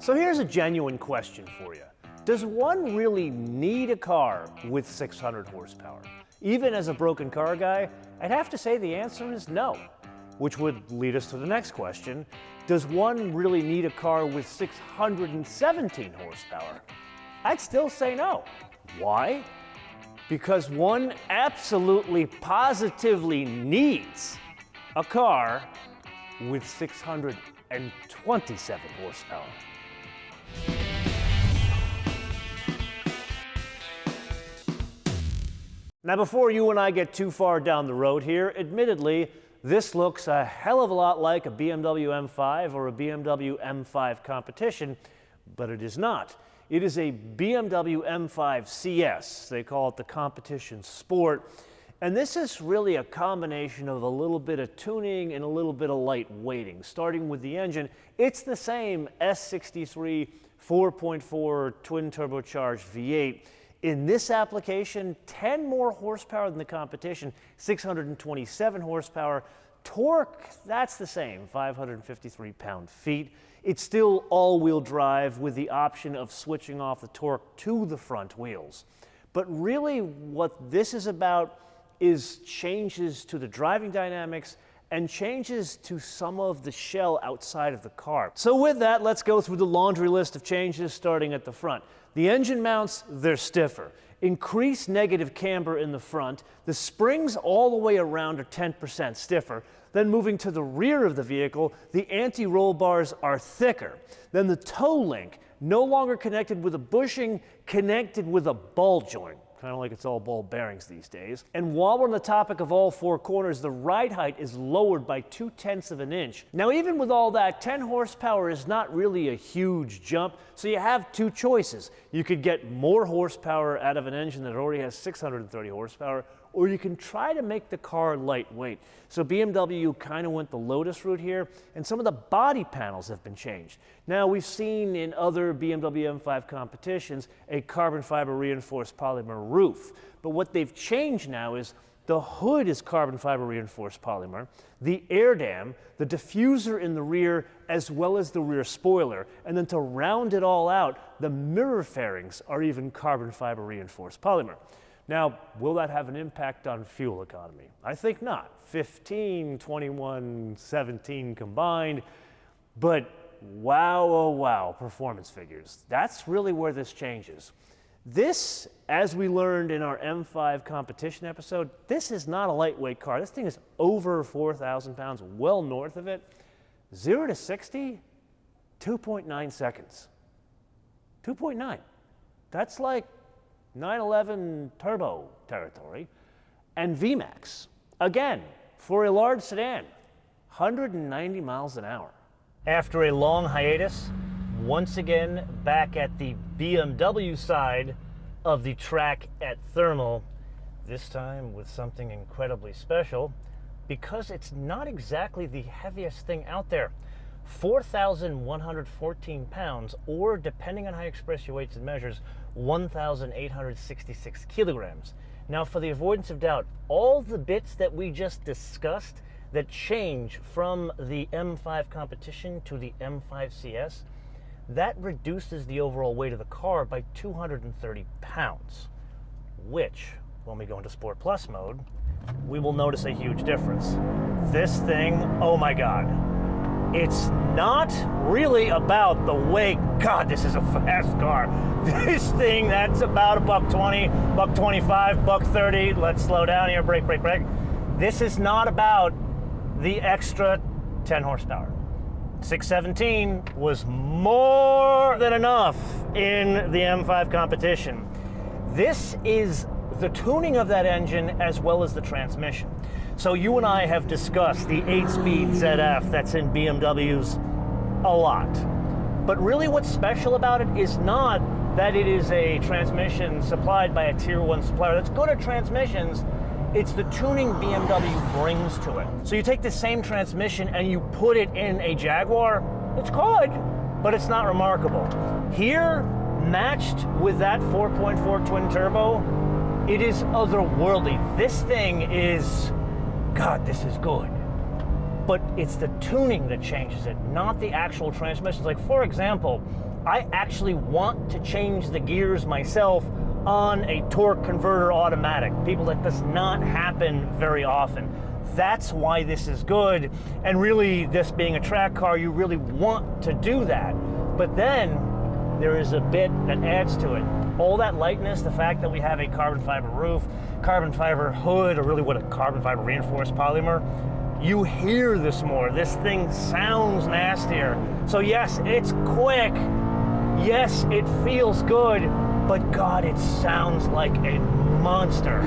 So here's a genuine question for you. Does one really need a car with 600 horsepower? Even as a broken car guy, I'd have to say the answer is no. Which would lead us to the next question. Does one really need a car with 617 horsepower? I'd still say no. Why? Because one absolutely positively needs a car with 627 horsepower. Now, before you and I get too far down the road here, admittedly, this looks a hell of a lot like a BMW M5 or a BMW M5 competition, but it is not. It is a BMW M5 CS. They call it the competition sport. And this is really a combination of a little bit of tuning and a little bit of light weighting. Starting with the engine, it's the same S63 4.4 twin turbocharged V8. In this application, 10 more horsepower than the competition, 627 horsepower. Torque, that's the same, 553 pound-feet. It's still all-wheel drive with the option of switching off the torque to the front wheels. But really what this is about is changes to the driving dynamics and changes to some of the shell outside of the car. So with that, let's go through the laundry list of changes starting at the front. The engine mounts, they're stiffer. Increased negative camber in the front. The springs all the way around are 10% stiffer. Then moving to the rear of the vehicle, the anti-roll bars are thicker. Then the toe link, no longer connected with a bushing, connected with a ball joint. Kind of like it's all ball bearings these days. And while we're on the topic of all four corners, the ride height is lowered by 0.2 of an inch. Now, even with all that, 10 horsepower is not really a huge jump, so you have two choices. You could get more horsepower out of an engine that already has 630 horsepower, or you can try to make the car lightweight. So BMW kind of went the Lotus route here, and some of the body panels have been changed. Now, we've seen in other BMW M5 competitions a carbon fiber reinforced polymer roof, but what they've changed now is the hood is carbon fiber reinforced polymer, the air dam, the diffuser in the rear, as well as the rear spoiler, and then to round it all out, the mirror fairings are even carbon fiber reinforced polymer. Now, will that have an impact on fuel economy? I think not. 15, 21, 17 combined, but wow, oh wow, performance figures. That's really where this changes. This, as we learned in our M5 competition episode, this is not a lightweight car. This thing is over 4,000 pounds, well north of it. 0 to 60, 2.9 seconds. 2.9. That's like 911 turbo territory. And VMAX, again, for a large sedan, 190 miles an hour. After a long hiatus, once again back at the BMW side of the track at Thermal, this time with something incredibly special because it's not exactly the heaviest thing out there. 4,114 pounds, or depending on how you express your weights and measures, 1,866 kilograms. Now, for the avoidance of doubt, all the bits that we just discussed that change from the M5 competition to the M5 CS, that reduces the overall weight of the car by 230 pounds, which, when we go into Sport Plus mode, we will notice a huge difference. This thing, oh my God. It's not really about the weight. God, this is a fast car. This thing, that's about $120, $125, $130. Let's slow down here, brake. This is not about the extra 10 horsepower. 617 was more than enough in the M5 competition. This is the tuning of that engine as well as the transmission. So you and I have discussed the 8-speed ZF that's in BMWs a lot. But really what's special about it is not that it is a transmission supplied by a tier 1 supplier that's good at transmissions. It's the tuning BMW brings to it. So you take the same transmission and you put it in a Jaguar, it's good, but it's not remarkable. Here, matched with that 4.4 twin turbo, it is otherworldly. This thing is, God, this is good. But it's the tuning that changes it, not the actual transmissions. Like, for example, I actually want to change the gears myself on a torque converter automatic. People, that does not happen very often. That's why this is good. And really, this being a track car, you really want to do that. But then there is a bit that adds to it. All that lightness, the fact that we have a carbon fiber roof, carbon fiber hood, or really what a carbon fiber reinforced polymer, you hear this more. This thing sounds nastier. So yes, it's quick. Yes, it feels good, but God, it sounds like a monster.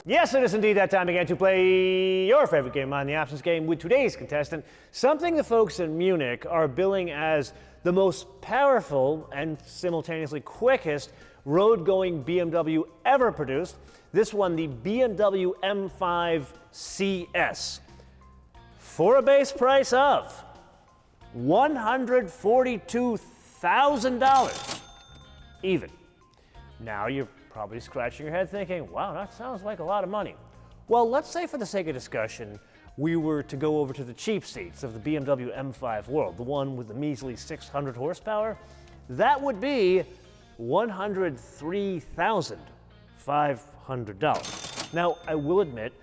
Yes, it is indeed that time again to play your favorite game on the Options game with today's contestant, something the folks in Munich are billing as the most powerful and simultaneously quickest road-going BMW ever produced. This one, the BMW M5 CS, for a base price of $142,000 even. Now you're probably scratching your head thinking, wow, that sounds like a lot of money. Well, let's say for the sake of discussion, we were to go over to the cheap seats of the BMW M5 world, the one with the measly 600 horsepower. That would be $103,500. Now, I will admit,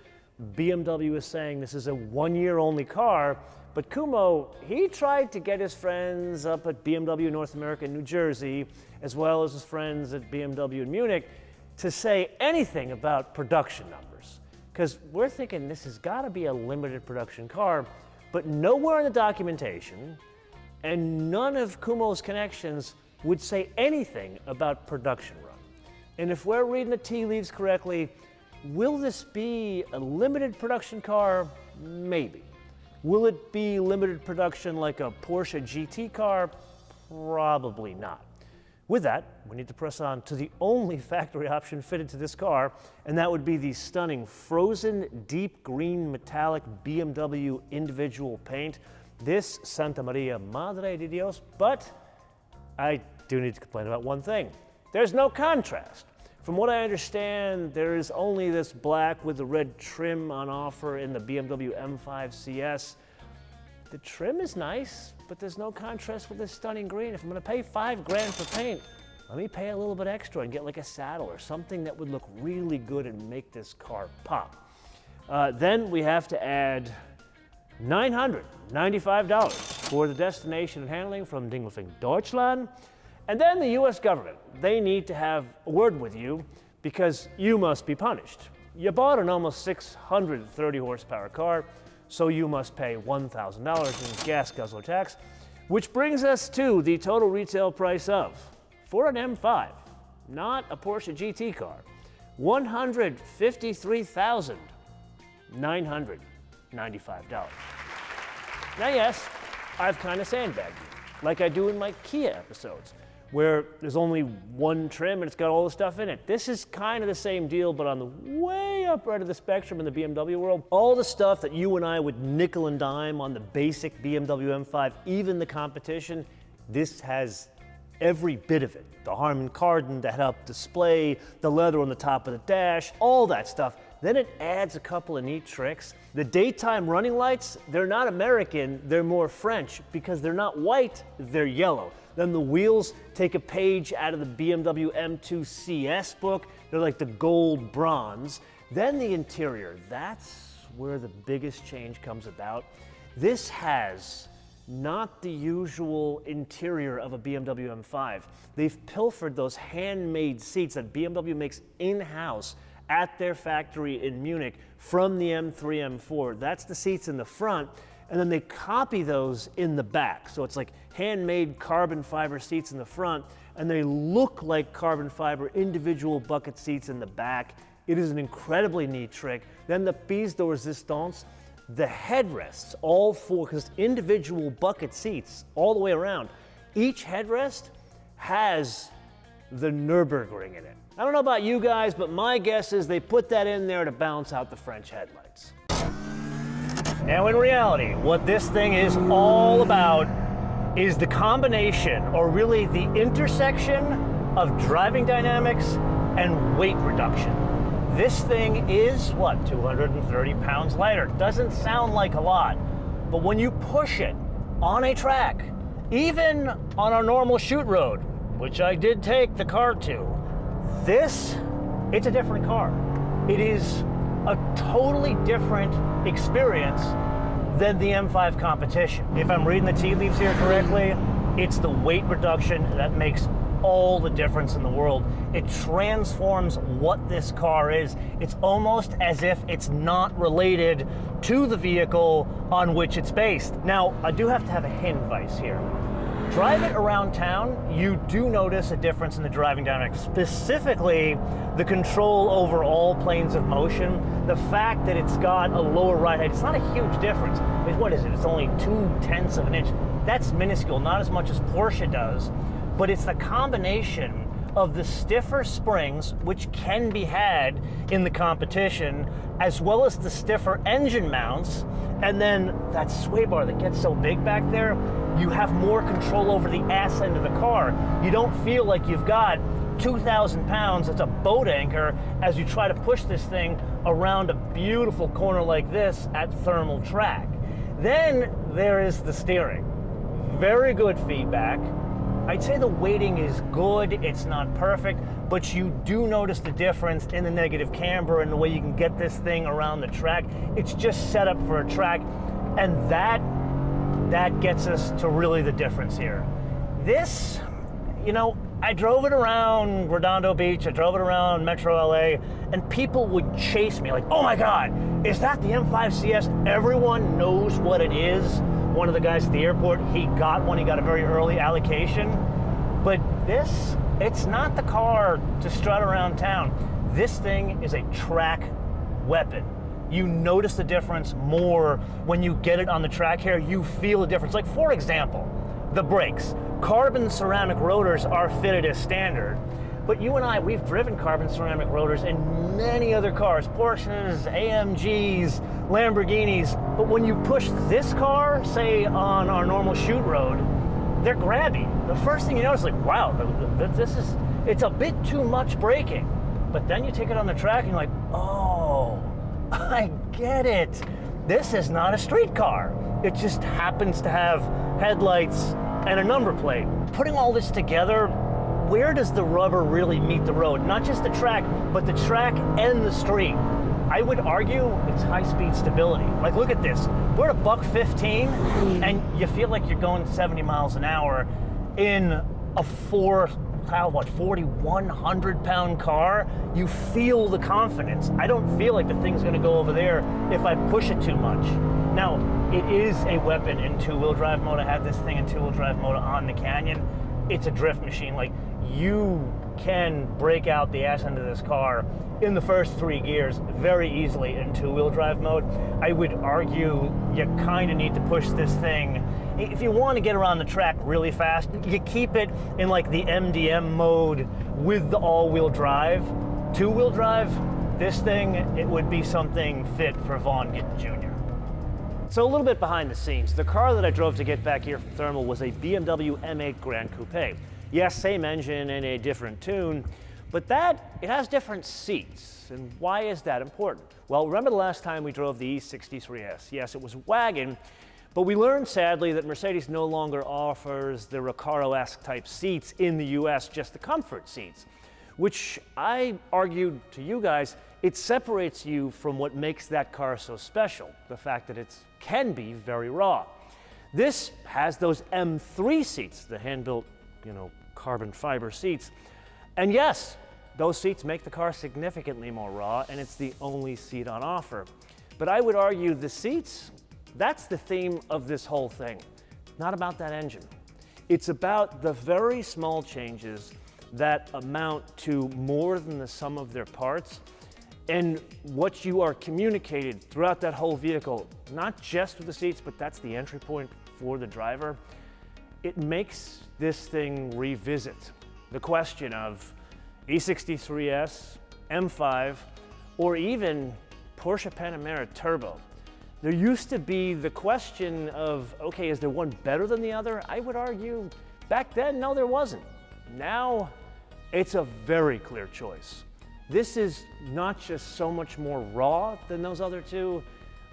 BMW is saying this is a one-year-only car, but Kumo, he tried to get his friends up at BMW North America in New Jersey, as well as his friends at BMW in Munich, to say anything about production numbers. Because we're thinking this has got to be a limited production car, but nowhere in the documentation and none of Kumo's connections would say anything about production run. And if we're reading the tea leaves correctly, will this be a limited production car? Maybe. Will it be limited production like a Porsche GT car? Probably not. With that, we need to press on to the only factory option fitted to this car, and that would be the stunning frozen deep green metallic BMW individual paint. This Santa Maria Madre de Dios, but I do need to complain about one thing. There's no contrast. From what I understand, there is only this black with the red trim on offer in the BMW M5 CS. The trim is nice, but there's no contrast with this stunning green. If I'm gonna pay $5,000 for paint, let me pay a little bit extra and get like a saddle or something that would look really good and make this car pop. Then we have to add $995 for the destination and handling from Dingelfing, Deutschland. And then the US government, they need to have a word with you because you must be punished. You bought an almost 630 horsepower car, so you must pay $1,000 in gas guzzler tax, which brings us to the total retail price of, for an M5, not a Porsche GT car, $153,995. Now yes, I've kind of sandbagged you, like I do in my Kia episodes, where there's only one trim and it's got all the stuff in it. This is kind of the same deal, but on the way up right of the spectrum in the BMW world. All the stuff that you and I would nickel and dime on the basic BMW M5, even the competition, this has every bit of it. The Harman Kardon, the head-up display, the leather on the top of the dash, all that stuff. Then it adds a couple of neat tricks. The daytime running lights, they're not American, they're more French because they're not white, they're yellow. Then the wheels take a page out of the BMW M2 CS book. They're like the gold bronze. Then the interior, that's where the biggest change comes about. This has not the usual interior of a BMW M5. They've pilfered those handmade seats that BMW makes in-house at their factory in Munich from the M3, M4. That's the seats in the front, and then they copy those in the back. So it's like handmade carbon fiber seats in the front, and they look like carbon fiber individual bucket seats in the back. It is an incredibly neat trick. Then the pièce de résistance, the headrests, all four, because individual bucket seats all the way around. Each headrest has the Nürburgring in it. I don't know about you guys, but my guess is they put that in there to balance out the French headlights. Now in reality, what this thing is all about is the combination, or really the intersection, of driving dynamics and weight reduction. This thing is, what, 230 pounds lighter. Doesn't sound like a lot, But when you push it on a track, even on our normal shoot road, which I did take the car to, it's a different car. It is a totally different experience than the M5 competition. If I'm reading the tea leaves here correctly, it's the weight reduction that makes all the difference in the world. It transforms what this car is. It's almost as if it's not related to the vehicle on which it's based. Now, I do have to have a Hinweis here. Drive it around town, you do notice a difference in the driving dynamics, specifically the control over all planes of motion. The fact that it's got a lower ride height, it's not a huge difference. I mean, what is it? It's only 0.2 of an inch. That's minuscule, not as much as Porsche does, but it's the combination of the stiffer springs, which can be had in the competition, as well as the stiffer engine mounts, and then that sway bar that gets so big back there, you have more control over the ass end of the car. You don't feel like you've got 2,000 pounds, it's a boat anchor, as you try to push this thing around a beautiful corner like this at thermal track. Then there is the steering. Very good feedback. I'd say the weighting is good, it's not perfect, but you do notice the difference in the negative camber and the way you can get this thing around the track. It's just set up for a track, and that gets us to really the difference here. This, you know, I drove it around Redondo Beach, I drove it around Metro LA, and people would chase me like, oh my God, is that the M5 CS? Everyone knows what it is. One of the guys at the airport, he got one, he got a very early allocation. But this, it's not the car to strut around town. This thing is a track weapon. You notice the difference more when you get it on the track here. You feel the difference. Like, for example, the brakes. Carbon ceramic rotors are fitted as standard, but you and I, we've driven carbon ceramic rotors in many other cars, Porsches, AMGs, Lamborghinis, but when you push this car, say on our normal shoot road, they're grabby. The first thing you notice is like, wow, it's a bit too much braking. But then you take it on the track and you're like, oh, I get it. This is not a street car. It just happens to have headlights and a number plate. Putting all this together, where does the rubber really meet the road? Not just the track, but the track and the street. I would argue it's high-speed stability. Like, look at this. We're at a $115, and you feel like you're going 70 miles an hour in a 4,100-pound car. You feel the confidence. I don't feel like the thing's gonna go over there if I push it too much. Now, it is a weapon in two-wheel drive mode. I had this thing in two-wheel drive mode on the Canyon. It's a drift machine. Like, you can break out the ass end of this car in the first 3 gears very easily in two-wheel drive mode. I would argue you kind of need to push this thing. If you want to get around the track really fast, you keep it in like the MDM mode with the all-wheel drive. Two-wheel drive, this thing, it would be something fit for Vaughn Gittin Jr. So a little bit behind the scenes, the car that I drove to get back here from Thermal was a BMW M8 Grand Coupe. Yes, same engine and a different tune, but it has different seats. And why is that important? Well, remember the last time we drove the E63S? Yes, it was a wagon, but we learned sadly that Mercedes no longer offers the Recaro-esque type seats in the US, just the comfort seats, which I argued to you guys, it separates you from what makes that car so special, the fact that it can be very raw. This has those M3 seats, the hand-built, carbon fiber seats. And yes, those seats make the car significantly more raw, and it's the only seat on offer. But I would argue the seats, that's the theme of this whole thing. Not about that engine. It's about the very small changes that amount to more than the sum of their parts, and what you are communicated throughout that whole vehicle, not just with the seats, but that's the entry point for the driver. It makes this thing revisit the question of E63S, M5, or even Porsche Panamera Turbo. There used to be the question of, okay, is there one better than the other? I would argue back then, no, there wasn't. Now, it's a very clear choice. This is not just so much more raw than those other two.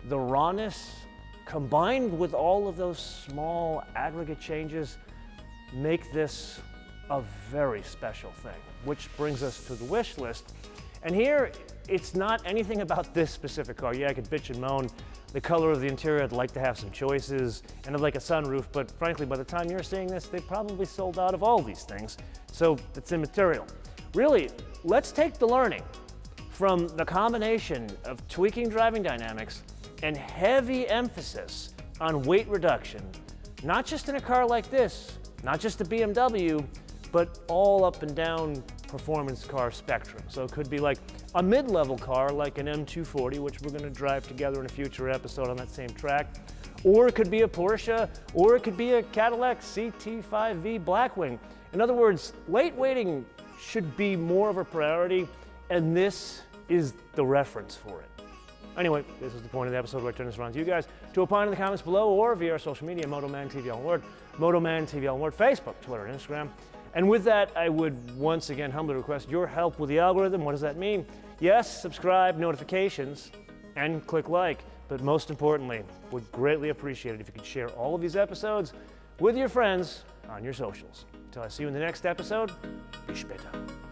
The rawness combined with all of those small aggregate changes, make this a very special thing, which brings us to the wish list. And here, it's not anything about this specific car. Yeah, I could bitch and moan the color of the interior. I'd like to have some choices, and I'd like a sunroof, but frankly, by the time you're seeing this, they probably sold out of all these things, so it's immaterial. Really, let's take the learning from the combination of tweaking driving dynamics and heavy emphasis on weight reduction, not just in a car like this, not just a BMW, but all up and down performance car spectrum. So it could be like a mid-level car like an M240, which we're going to drive together in a future episode on that same track, or it could be a Porsche, or it could be a Cadillac CT5V Blackwing. In other words, lightweighting should be more of a priority, and this is the reference for it. Anyway, this is the point of the episode where I turn this around to you guys to opine in the comments below or via our social media, MotoManTV all one word, MotoManTV all one word, Facebook, Twitter, and Instagram. And with that, I would once again humbly request your help with the algorithm. What does that mean? Yes, subscribe, notifications, and click like. But most importantly, would greatly appreciate it if you could share all of these episodes with your friends on your socials. Until I see you in the next episode, bis später.